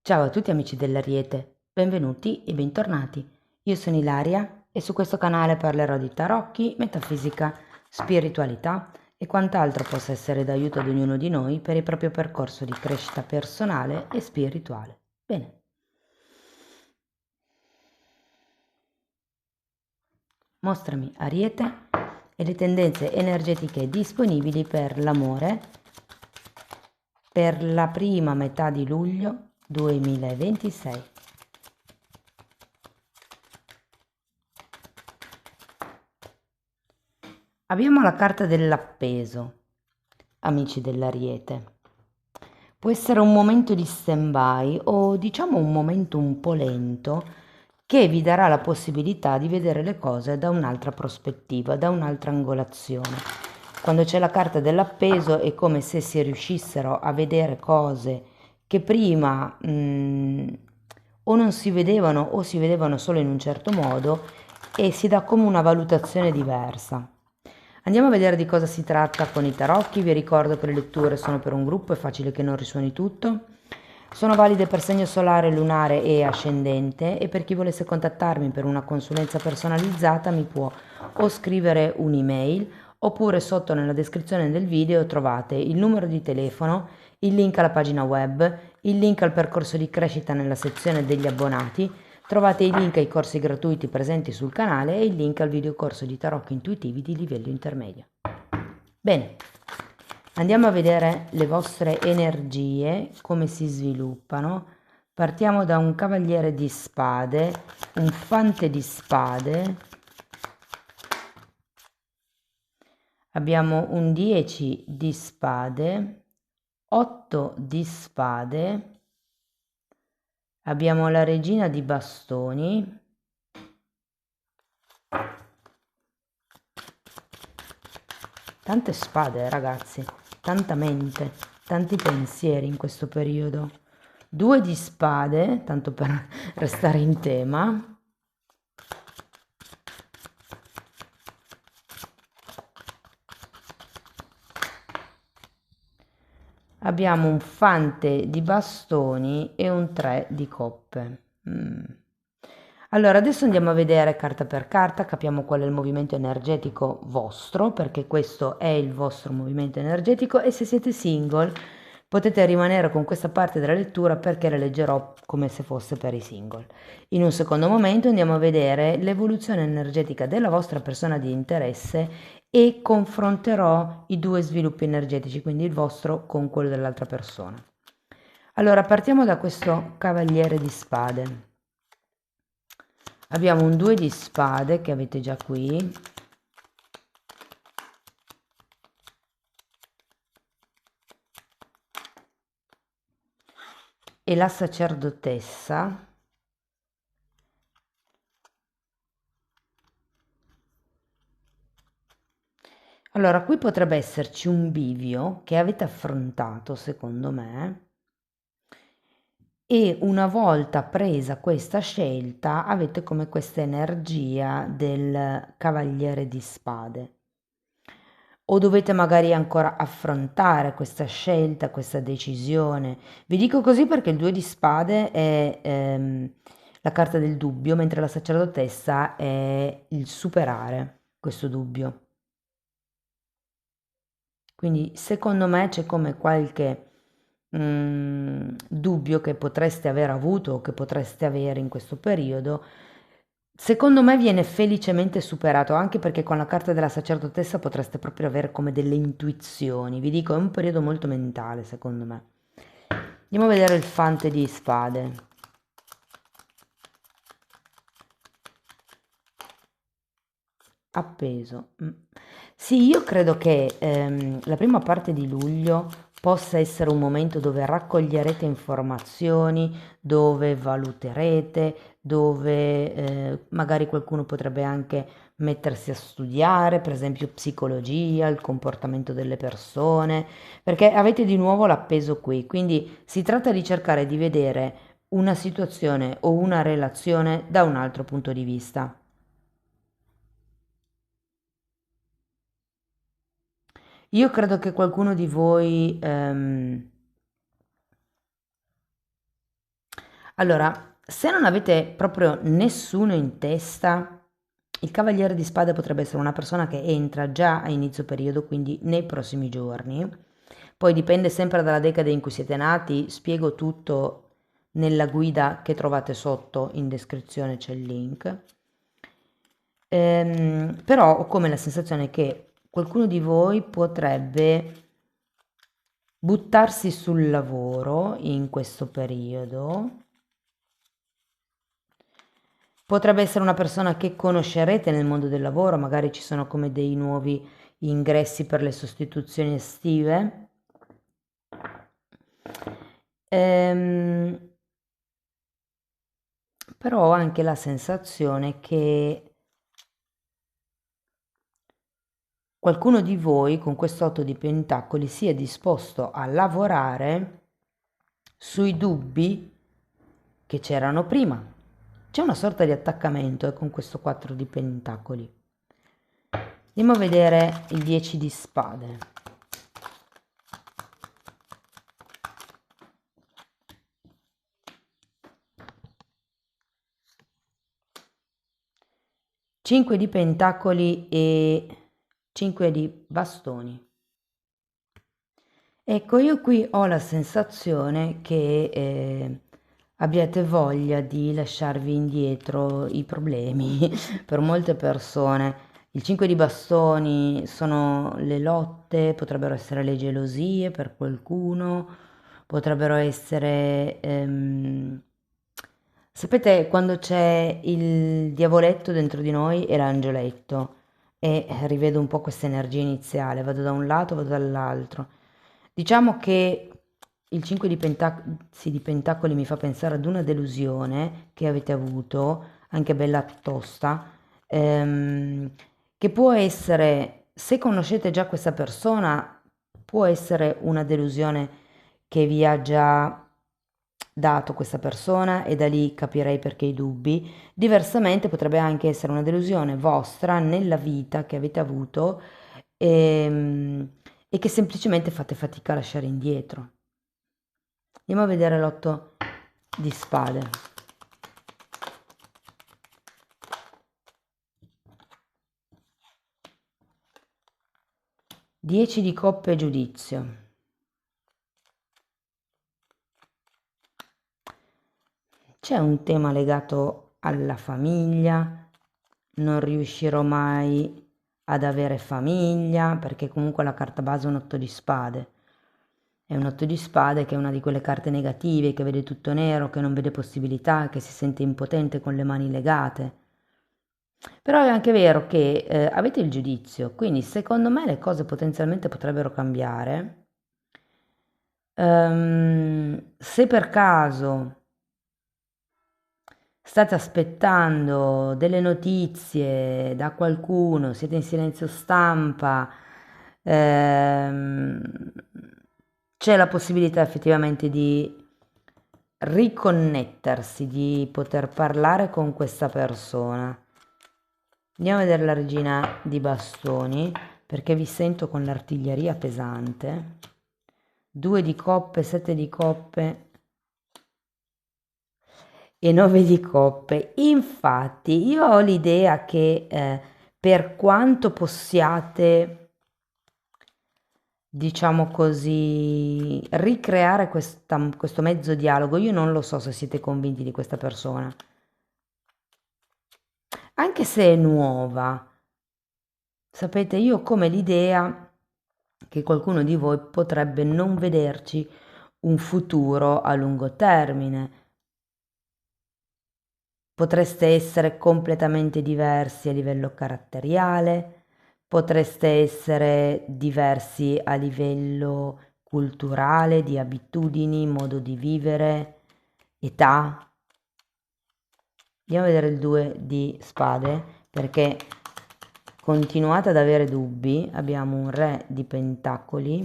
Ciao a tutti amici dell'Ariete, benvenuti e bentornati. Io sono Ilaria e su questo canale parlerò di tarocchi, metafisica, spiritualità e quant'altro possa essere d'aiuto ad ognuno di noi per il proprio percorso di crescita personale e spirituale. Bene, mostrami Ariete e le tendenze energetiche disponibili per l'amore per la prima metà di luglio 2026. Abbiamo la carta dell'appeso, amici dell'Ariete. Può essere un momento di stand-by o diciamo un momento un po' lento che vi darà la possibilità di vedere le cose da un'altra prospettiva, da un'altra angolazione. Quando c'è la carta dell'appeso è come se si riuscissero a vedere cose che prima o non si vedevano o si vedevano solo in un certo modo e si dà come una valutazione diversa. Andiamo a vedere di cosa si tratta con i tarocchi. Vi ricordo che le letture sono per un gruppo, è facile che non risuoni tutto. Sono valide per segno solare, lunare e ascendente e per chi volesse contattarmi per una consulenza personalizzata mi può o scrivere un'email oppure sotto nella descrizione del video trovate il numero di telefono, il link alla pagina web, il link al percorso di crescita nella sezione degli abbonati. Trovate i link ai corsi gratuiti presenti sul canale e il link al videocorso di tarocchi intuitivi di livello intermedio. Bene, andiamo a vedere le vostre energie, come si sviluppano. Partiamo da un cavaliere di spade, un fante di spade, abbiamo un 10 di spade, 8 di spade, abbiamo la regina di bastoni, tante spade, ragazzi, tanta mente, tanti pensieri in questo periodo. 2 di spade, tanto per restare in tema. Abbiamo un fante di bastoni e un 3 di coppe. Allora, adesso andiamo a vedere carta per carta, capiamo qual è il movimento energetico vostro, perché questo è il vostro movimento energetico e se siete single potete rimanere con questa parte della lettura perché la leggerò come se fosse per i single. In un secondo momento andiamo a vedere l'evoluzione energetica della vostra persona di interesse e confronterò i due sviluppi energetici, quindi il vostro con quello dell'altra persona. Allora, partiamo da questo cavaliere di spade. Abbiamo un 2 di spade che avete già qui. E la sacerdotessa. Allora, qui potrebbe esserci un bivio che avete affrontato, secondo me, e una volta presa questa scelta avete come questa energia del cavaliere di spade. O dovete magari ancora affrontare questa scelta, questa decisione. Vi dico così perché il 2 di spade è la carta del dubbio, mentre la sacerdotessa è il superare questo dubbio. Quindi secondo me c'è come qualche dubbio che potreste aver avuto o che potreste avere in questo periodo. Secondo me viene felicemente superato, anche perché con la carta della sacerdotessa potreste proprio avere come delle intuizioni. Vi dico, è un periodo molto mentale, secondo me. Andiamo a vedere il fante di spade. Appeso. Sì, io credo che la prima parte di luglio possa essere un momento dove raccoglierete informazioni, dove valuterete, dove magari qualcuno potrebbe anche mettersi a studiare, per esempio psicologia, il comportamento delle persone, perché avete di nuovo l'appeso qui, quindi si tratta di cercare di vedere una situazione o una relazione da un altro punto di vista. Io credo che qualcuno di voi Allora, se non avete proprio nessuno in testa, il Cavaliere di Spade potrebbe essere una persona che entra già a inizio periodo, quindi nei prossimi giorni. Poi dipende sempre dalla decade in cui siete nati, spiego tutto nella guida che trovate sotto in descrizione, c'è il link. Però ho come la sensazione che qualcuno di voi potrebbe buttarsi sul lavoro in questo periodo. Potrebbe essere una persona che conoscerete nel mondo del lavoro, magari ci sono come dei nuovi ingressi per le sostituzioni estive. Ehm, Però ho anche la sensazione che qualcuno di voi con questo 8 di pentacoli sia disposto a lavorare sui dubbi che c'erano prima. C'è una sorta di attaccamento con questo 4 di pentacoli. Andiamo a vedere il 10 di spade. Cinque di pentacoli e 5 di bastoni. Ecco, io qui ho la sensazione che abbiate voglia di lasciarvi indietro i problemi per molte persone. Il 5 di bastoni sono le lotte, potrebbero essere le gelosie per qualcuno, potrebbero essere... sapete quando c'è il diavoletto dentro di noi e l'angioletto e rivedo un po' questa energia iniziale, vado da un lato, vado dall'altro. Diciamo che il 5 di sì, di pentacoli mi fa pensare ad una delusione che avete avuto, anche bella tosta, che può essere, se conoscete già questa persona, può essere una delusione che vi ha già dato questa persona e da lì capirei perché i dubbi. Diversamente potrebbe anche essere una delusione vostra nella vita che avete avuto e che semplicemente fate fatica a lasciare indietro. Andiamo a vedere l'otto di spade. Dieci di coppe e giudizio. C'è un tema legato alla famiglia, non riuscirò mai ad avere famiglia, perché comunque la carta base è un 8 di spade. È un 8 di spade che è una di quelle carte negative, che vede tutto nero, che non vede possibilità, che si sente impotente con le mani legate. Però è anche vero che avete il giudizio, quindi secondo me le cose potenzialmente potrebbero cambiare. Se per caso state aspettando delle notizie da qualcuno, siete in silenzio stampa, ehm, c'è la possibilità effettivamente di riconnettersi, di poter parlare con questa persona. Andiamo a vedere la regina di bastoni, perché vi sento con l'artiglieria pesante. 2 di coppe, 7 di coppe e 9 di coppe. Infatti, io ho l'idea che per quanto possiate, diciamo così, ricreare questo mezzo dialogo, io non lo so se siete convinti di questa persona. Anche se è nuova, sapete, io ho come l'idea che qualcuno di voi potrebbe non vederci un futuro a lungo termine. Potreste essere completamente diversi a livello caratteriale, potreste essere diversi a livello culturale, di abitudini, modo di vivere, età. Andiamo a vedere il 2 di spade perché continuate ad avere dubbi. Abbiamo un re di pentacoli.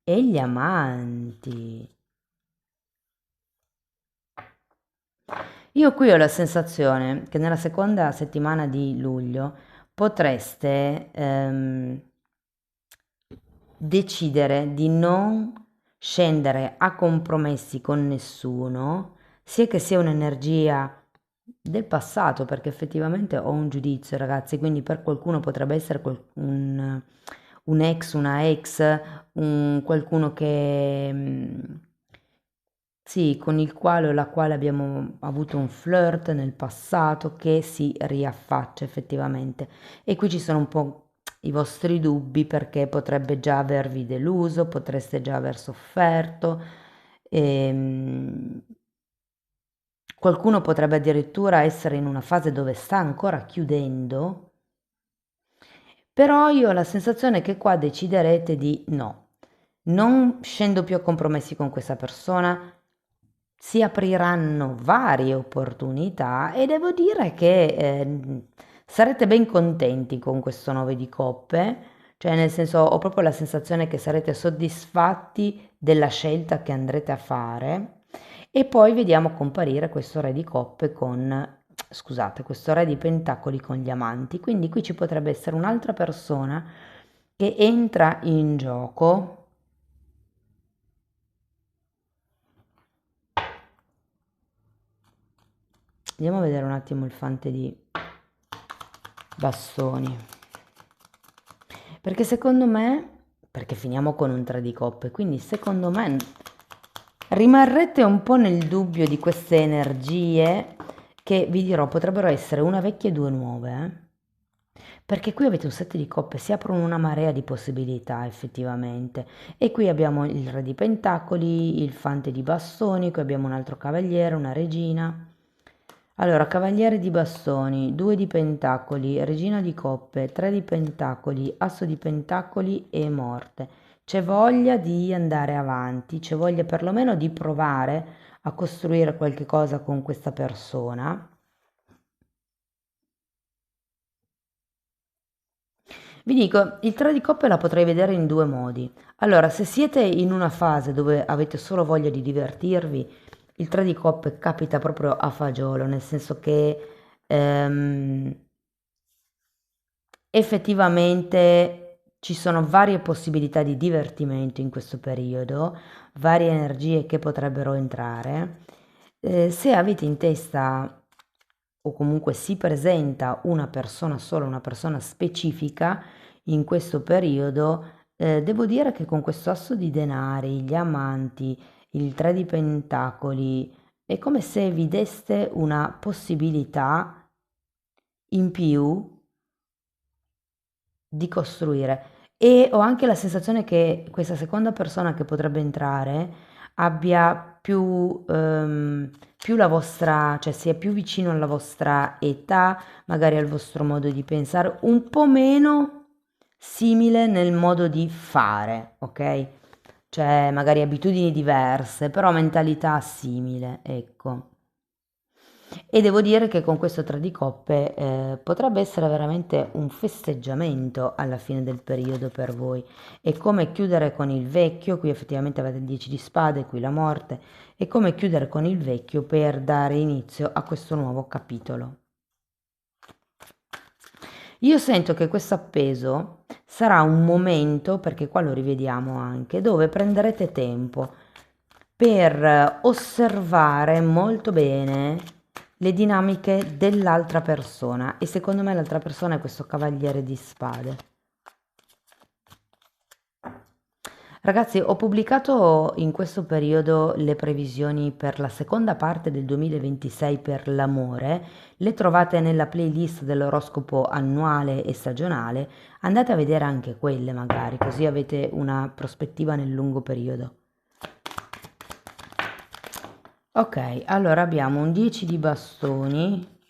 E gli amanti. Io qui ho la sensazione che nella seconda settimana di luglio potreste decidere di non scendere a compromessi con nessuno, sia che sia un'energia del passato, perché effettivamente ho un giudizio, ragazzi, quindi per qualcuno potrebbe essere un ex, una ex, qualcuno che sì, con il quale o la quale abbiamo avuto un flirt nel passato che si riaffaccia effettivamente. E qui ci sono un po' i vostri dubbi perché potrebbe già avervi deluso, potreste già aver sofferto. ehm, Qualcuno potrebbe addirittura essere in una fase dove sta ancora chiudendo, però io ho la sensazione che qua deciderete di no, non scendo più a compromessi con questa persona, si apriranno varie opportunità e devo dire che sarete ben contenti con questo 9 di coppe, cioè nel senso ho proprio la sensazione che sarete soddisfatti della scelta che andrete a fare e poi vediamo comparire questo re di coppe con, scusate, questo re di pentacoli con gli amanti, quindi qui ci potrebbe essere un'altra persona che entra in gioco. Andiamo a vedere un attimo il fante di bastoni. Perché secondo me, perché finiamo con un 3 di coppe, quindi secondo me rimarrete un po' nel dubbio di queste energie che vi dirò potrebbero essere una vecchia e due nuove, Perché qui avete un 7 di coppe, si aprono una marea di possibilità effettivamente. E qui abbiamo il re di pentacoli, il fante di bastoni, qui abbiamo un altro cavaliere, una regina. Allora, cavaliere di bastoni, 2 di pentacoli, regina di coppe, 3 di pentacoli, asso di pentacoli e morte. C'è voglia di andare avanti, c'è voglia perlomeno di provare a costruire qualche cosa con questa persona. Vi dico, il 3 di coppe la potrei vedere in due modi. Allora, se siete in una fase dove avete solo voglia di divertirvi, il 3 di coppe capita proprio a fagiolo, nel senso che ehm, effettivamente ci sono varie possibilità di divertimento in questo periodo, varie energie che potrebbero entrare. Se avete in testa o comunque si presenta una persona sola, una persona specifica in questo periodo, devo dire che con questo asso di denari, gli amanti, il 3 di pentacoli, è come se vi deste una possibilità in più di costruire e ho anche la sensazione che questa seconda persona che potrebbe entrare abbia più la vostra, cioè sia più vicino alla vostra età, magari al vostro modo di pensare, un po' meno simile nel modo di fare, ok? Cioè magari abitudini diverse, però mentalità simile, ecco. E devo dire che con questo 3 di coppe potrebbe essere veramente un festeggiamento alla fine del periodo per voi. È come chiudere con il vecchio, qui effettivamente avete il 10 di spade, qui la morte, è come chiudere con il vecchio per dare inizio a questo nuovo capitolo. Io sento che questo appeso sarà un momento, perché qua lo rivediamo anche, dove prenderete tempo per osservare molto bene le dinamiche dell'altra persona e secondo me l'altra persona è questo cavaliere di spade. Ragazzi, ho pubblicato in questo periodo le previsioni per la seconda parte del 2026 per l'amore, le trovate nella playlist dell'oroscopo annuale e stagionale, andate a vedere anche quelle magari, così avete una prospettiva nel lungo periodo. Ok, allora abbiamo un 10 di bastoni,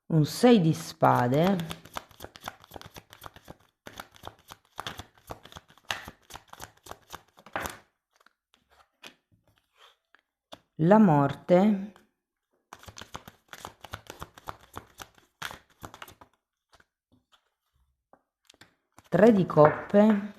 un 6 di spade, la morte, 3 di coppe,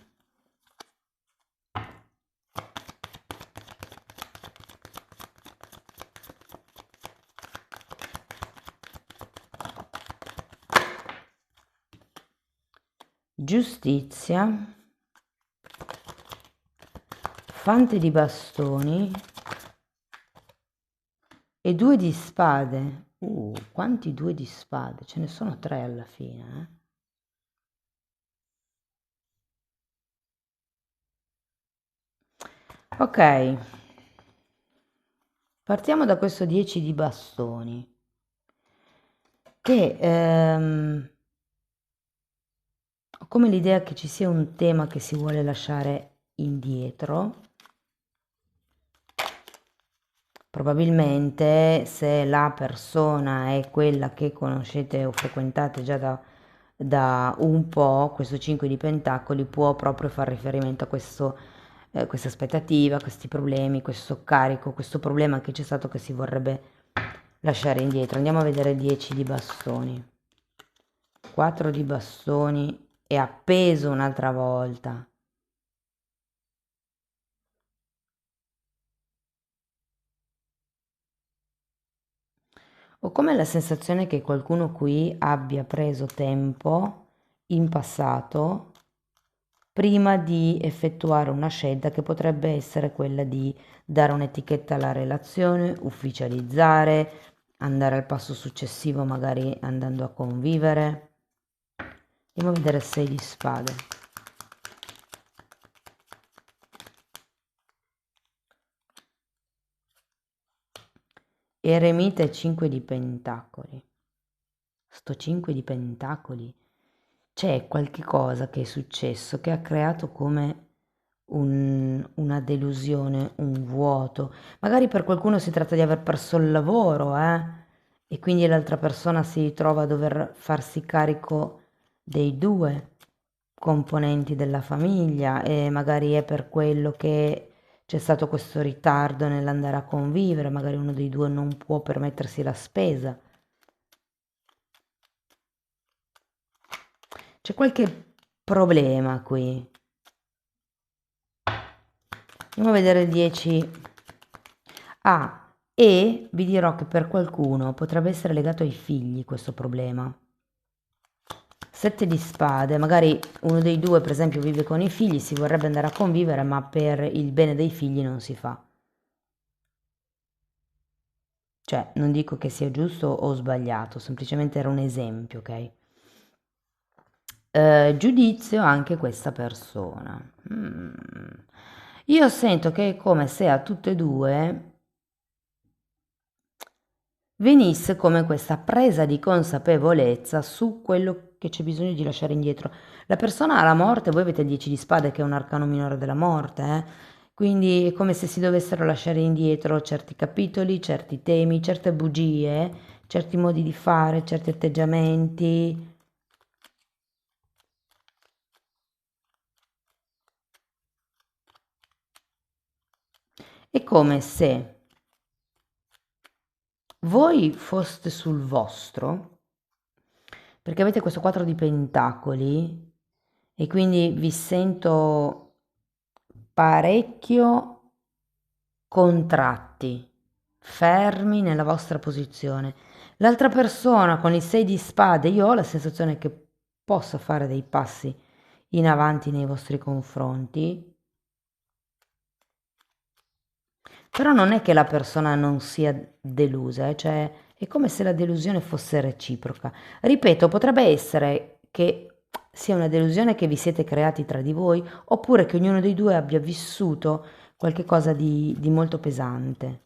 giustizia Fante di bastoni e 2 di spade. Quanti 2 di spade? Ce ne sono 3 alla fine, Ok, partiamo da questo 10 di bastoni, che ho come l'idea che ci sia un tema che si vuole lasciare indietro. Probabilmente se la persona è quella che conoscete o frequentate già da un po', questo 5 di pentacoli può proprio far riferimento a questa aspettativa, questi problemi, questo carico, questo problema che c'è stato che si vorrebbe lasciare indietro. Andiamo a vedere 10 di bastoni, 4 di bastoni e appeso un'altra volta. Ho come la sensazione che qualcuno qui abbia preso tempo in passato prima di effettuare una scelta che potrebbe essere quella di dare un'etichetta alla relazione, ufficializzare, andare al passo successivo magari andando a convivere. Andiamo a vedere 6 di spade. Eremita e 5 di pentacoli. Sto 5 di pentacoli. C'è qualche cosa che è successo che ha creato come una delusione, un vuoto. Magari per qualcuno si tratta di aver perso il lavoro, e quindi l'altra persona si ritrova a dover farsi carico dei due componenti della famiglia e magari è per quello che c'è stato questo ritardo nell'andare a convivere, magari uno dei due non può permettersi la spesa. C'è qualche problema qui. Andiamo a vedere il 10. E vi dirò che per qualcuno potrebbe essere legato ai figli questo problema. 7 di spade, magari uno dei due per esempio vive con i figli, si vorrebbe andare a convivere, ma per il bene dei figli non si fa. Cioè, non dico che sia giusto o sbagliato, semplicemente era un esempio, ok? Giudizio anche questa persona. Io sento che è come se a tutte e due venisse come questa presa di consapevolezza su quello che c'è bisogno di lasciare indietro. La persona ha la morte, voi avete il 10 di spade che è un arcano minore della morte, quindi è come se si dovessero lasciare indietro certi capitoli, certi temi, certe bugie, certi modi di fare, certi atteggiamenti. È come se voi foste sul vostro, perché avete questo 4 di pentacoli e quindi vi sento parecchio contratti, fermi nella vostra posizione. L'altra persona con il 6 di spade, io ho la sensazione che possa fare dei passi in avanti nei vostri confronti, però non è che la persona non sia delusa, cioè è come se la delusione fosse reciproca. Ripeto, potrebbe essere che sia una delusione che vi siete creati tra di voi, oppure che ognuno dei due abbia vissuto qualche cosa di molto pesante.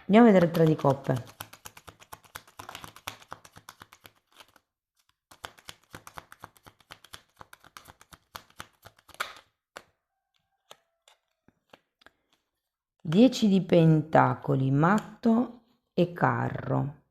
Andiamo a vedere il 3 di coppe. Dieci di pentacoli, matto e carro.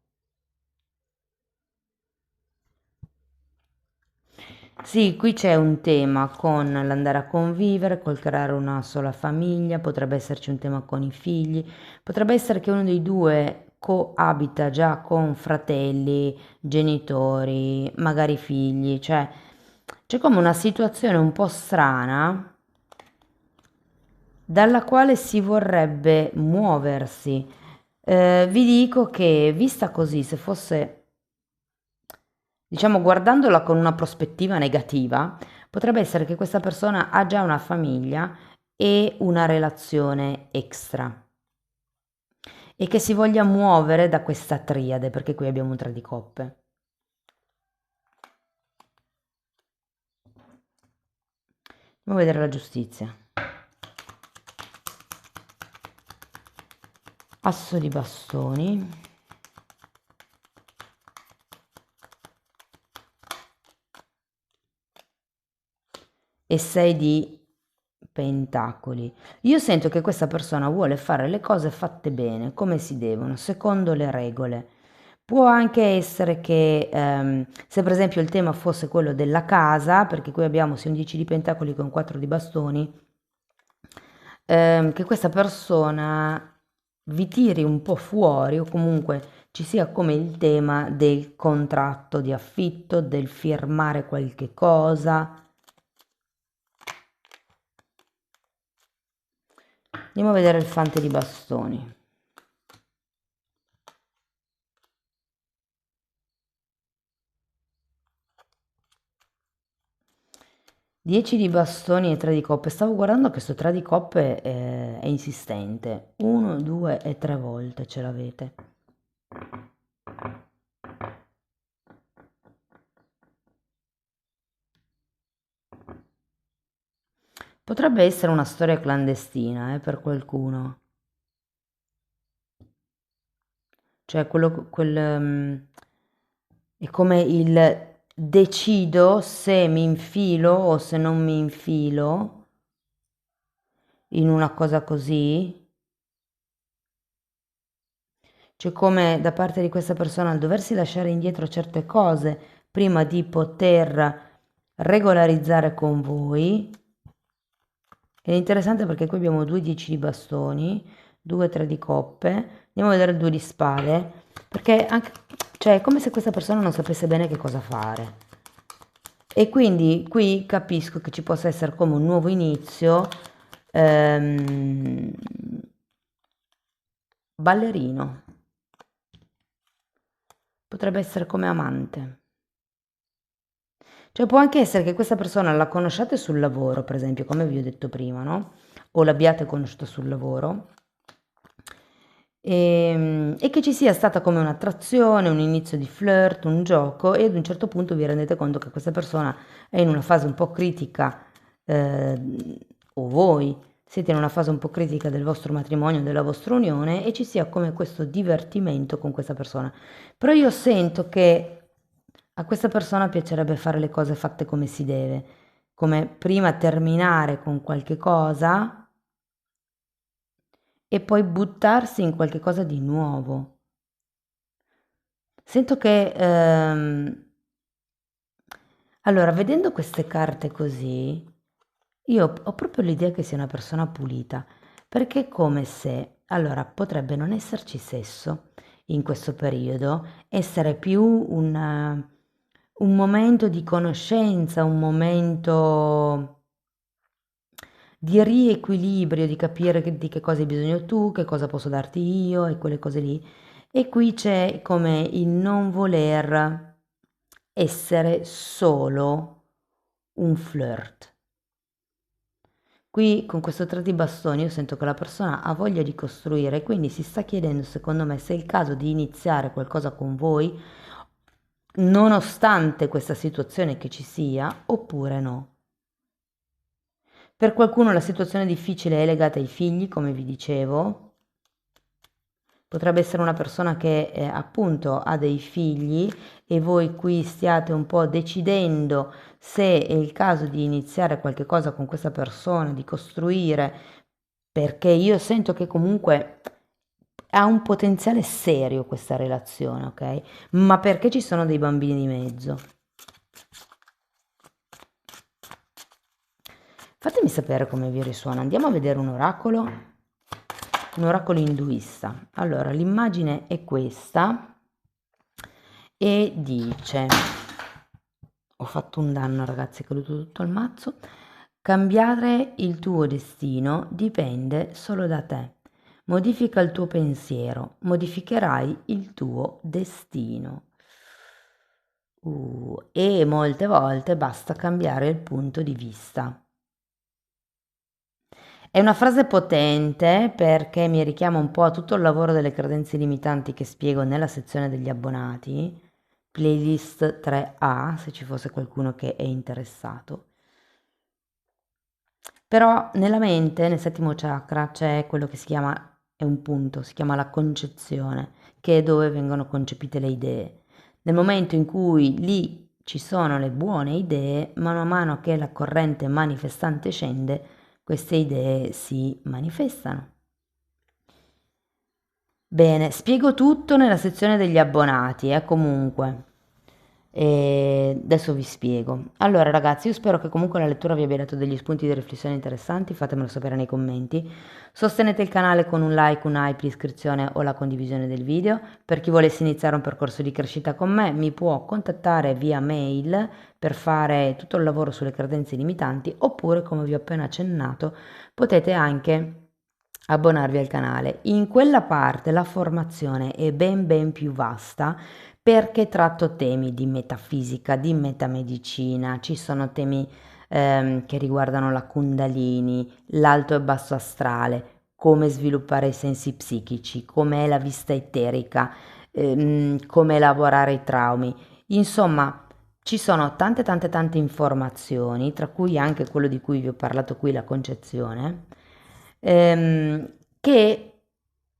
Sì, qui c'è un tema con l'andare a convivere, col creare una sola famiglia, potrebbe esserci un tema con i figli, potrebbe essere che uno dei due coabita già con fratelli, genitori, magari figli, cioè c'è come una situazione un po' strana dalla quale si vorrebbe muoversi. Vi dico che vista così, se fosse diciamo guardandola con una prospettiva negativa, potrebbe essere che questa persona ha già una famiglia e una relazione extra e che si voglia muovere da questa triade, perché qui abbiamo un 3 di coppe. Andiamo a vedere la giustizia. Asso di bastoni. E 6 di pentacoli. Io sento che questa persona vuole fare le cose fatte bene, come si devono, secondo le regole. Può anche essere che se per esempio il tema fosse quello della casa, perché qui abbiamo sia un 10 di pentacoli che un 4 di bastoni, che questa persona vi tiri un po' fuori o comunque ci sia come il tema del contratto di affitto, del firmare qualche cosa. Andiamo a vedere il fante di bastoni. Dieci di bastoni e 3 di coppe. Stavo guardando che questo 3 di coppe è insistente. 1, 2 e 3 volte ce l'avete. Potrebbe essere una storia clandestina, per qualcuno. Cioè, è come il decido se mi infilo o se non mi infilo in una cosa così. Cioè, come da parte di questa persona il doversi lasciare indietro certe cose prima di poter regolarizzare con voi. Ed è interessante perché qui abbiamo 2 10 di bastoni, 2 3 di coppe. Andiamo a vedere il 2 di spade, perché anche, cioè, è come se questa persona non sapesse bene che cosa fare. E quindi qui capisco che ci possa essere come un nuovo inizio. Ballerino. Potrebbe essere come amante. Cioè può anche essere che questa persona la conosciate sul lavoro, per esempio, come vi ho detto prima, no? O l'abbiate conosciuta sul lavoro. E che ci sia stata come un'attrazione, un inizio di flirt, un gioco e ad un certo punto vi rendete conto che questa persona è in una fase un po' critica, eh, o voi siete in una fase un po' critica del vostro matrimonio, della vostra unione e ci sia come questo divertimento con questa persona. Però io sento che a questa persona piacerebbe fare le cose fatte come si deve, come prima terminare con qualche cosa e poi buttarsi in qualche cosa di nuovo. Sento che, allora, vedendo queste carte così, io ho proprio l'idea che sia una persona pulita, perché è come se, allora, potrebbe non esserci sesso in questo periodo, essere più un momento di conoscenza, un momento di riequilibrio, di capire di che cosa hai bisogno tu, che cosa posso darti io e quelle cose lì. E qui c'è come il non voler essere solo un flirt. Qui con questo 3 di bastoni io sento che la persona ha voglia di costruire, quindi si sta chiedendo secondo me se è il caso di iniziare qualcosa con voi, nonostante questa situazione che ci sia, oppure no. Per qualcuno la situazione difficile è legata ai figli, come vi dicevo. Potrebbe essere una persona che appunto ha dei figli e voi qui stiate un po' decidendo se è il caso di iniziare qualche cosa con questa persona, di costruire, perché io sento che comunque ha un potenziale serio questa relazione, ok? Ma perché ci sono dei bambini di mezzo? Fatemi sapere come vi risuona. Andiamo a vedere un oracolo induista. Allora, l'immagine è questa e dice, ho fatto un danno ragazzi, è caduto tutto il mazzo, cambiare il tuo destino dipende solo da te. Modifica il tuo pensiero, modificherai il tuo destino. E molte volte basta cambiare il punto di vista. È una frase potente perché mi richiama un po' a tutto il lavoro delle credenze limitanti che spiego nella sezione degli abbonati, playlist 3A, se ci fosse qualcuno che è interessato. Però nella mente, nel settimo chakra, c'è quello che si chiama, è un punto, si chiama la concezione, che è dove vengono concepite le idee. Nel momento in cui lì ci sono le buone idee, mano a mano che la corrente manifestante scende, queste idee si manifestano. Bene, spiego tutto nella sezione degli abbonati, comunque. E adesso vi spiego. Allora, ragazzi, io spero che comunque la lettura vi abbia dato degli spunti di riflessione interessanti, fatemelo sapere nei commenti. Sostenete il canale con un like, un hype, l'iscrizione o la condivisione del video. Per chi volesse iniziare un percorso di crescita con me, mi può contattare via mail per fare tutto il lavoro sulle credenze limitanti, oppure, come vi ho appena accennato, potete anche abbonarvi al canale. In quella parte la formazione è ben più vasta perché tratto temi di metafisica, di metamedicina, ci sono temi che riguardano la Kundalini, l'alto e basso astrale, come sviluppare i sensi psichici, com'è la vista eterica, come elaborare i traumi. Insomma, ci sono tante informazioni, tra cui anche quello di cui vi ho parlato qui, la concezione, che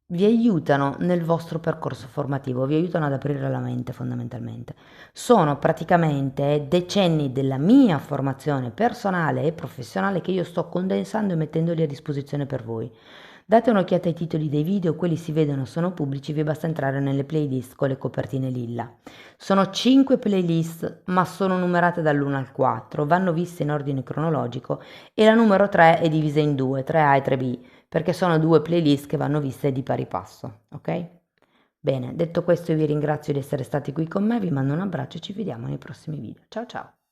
vi aiutano nel vostro percorso formativo, vi aiutano ad aprire la mente fondamentalmente. Sono praticamente decenni della mia formazione personale e professionale che io sto condensando e mettendoli a disposizione per voi. Date un'occhiata ai titoli dei video, quelli si vedono, sono pubblici, vi basta entrare nelle playlist con le copertine lilla. Sono 5 playlist, ma sono numerate dall'1 al 4, vanno viste in ordine cronologico e la numero 3 è divisa in due, 3A e 3B, perché sono due playlist che vanno viste di pari passo, ok? Bene, detto questo io vi ringrazio di essere stati qui con me, vi mando un abbraccio e ci vediamo nei prossimi video. Ciao ciao!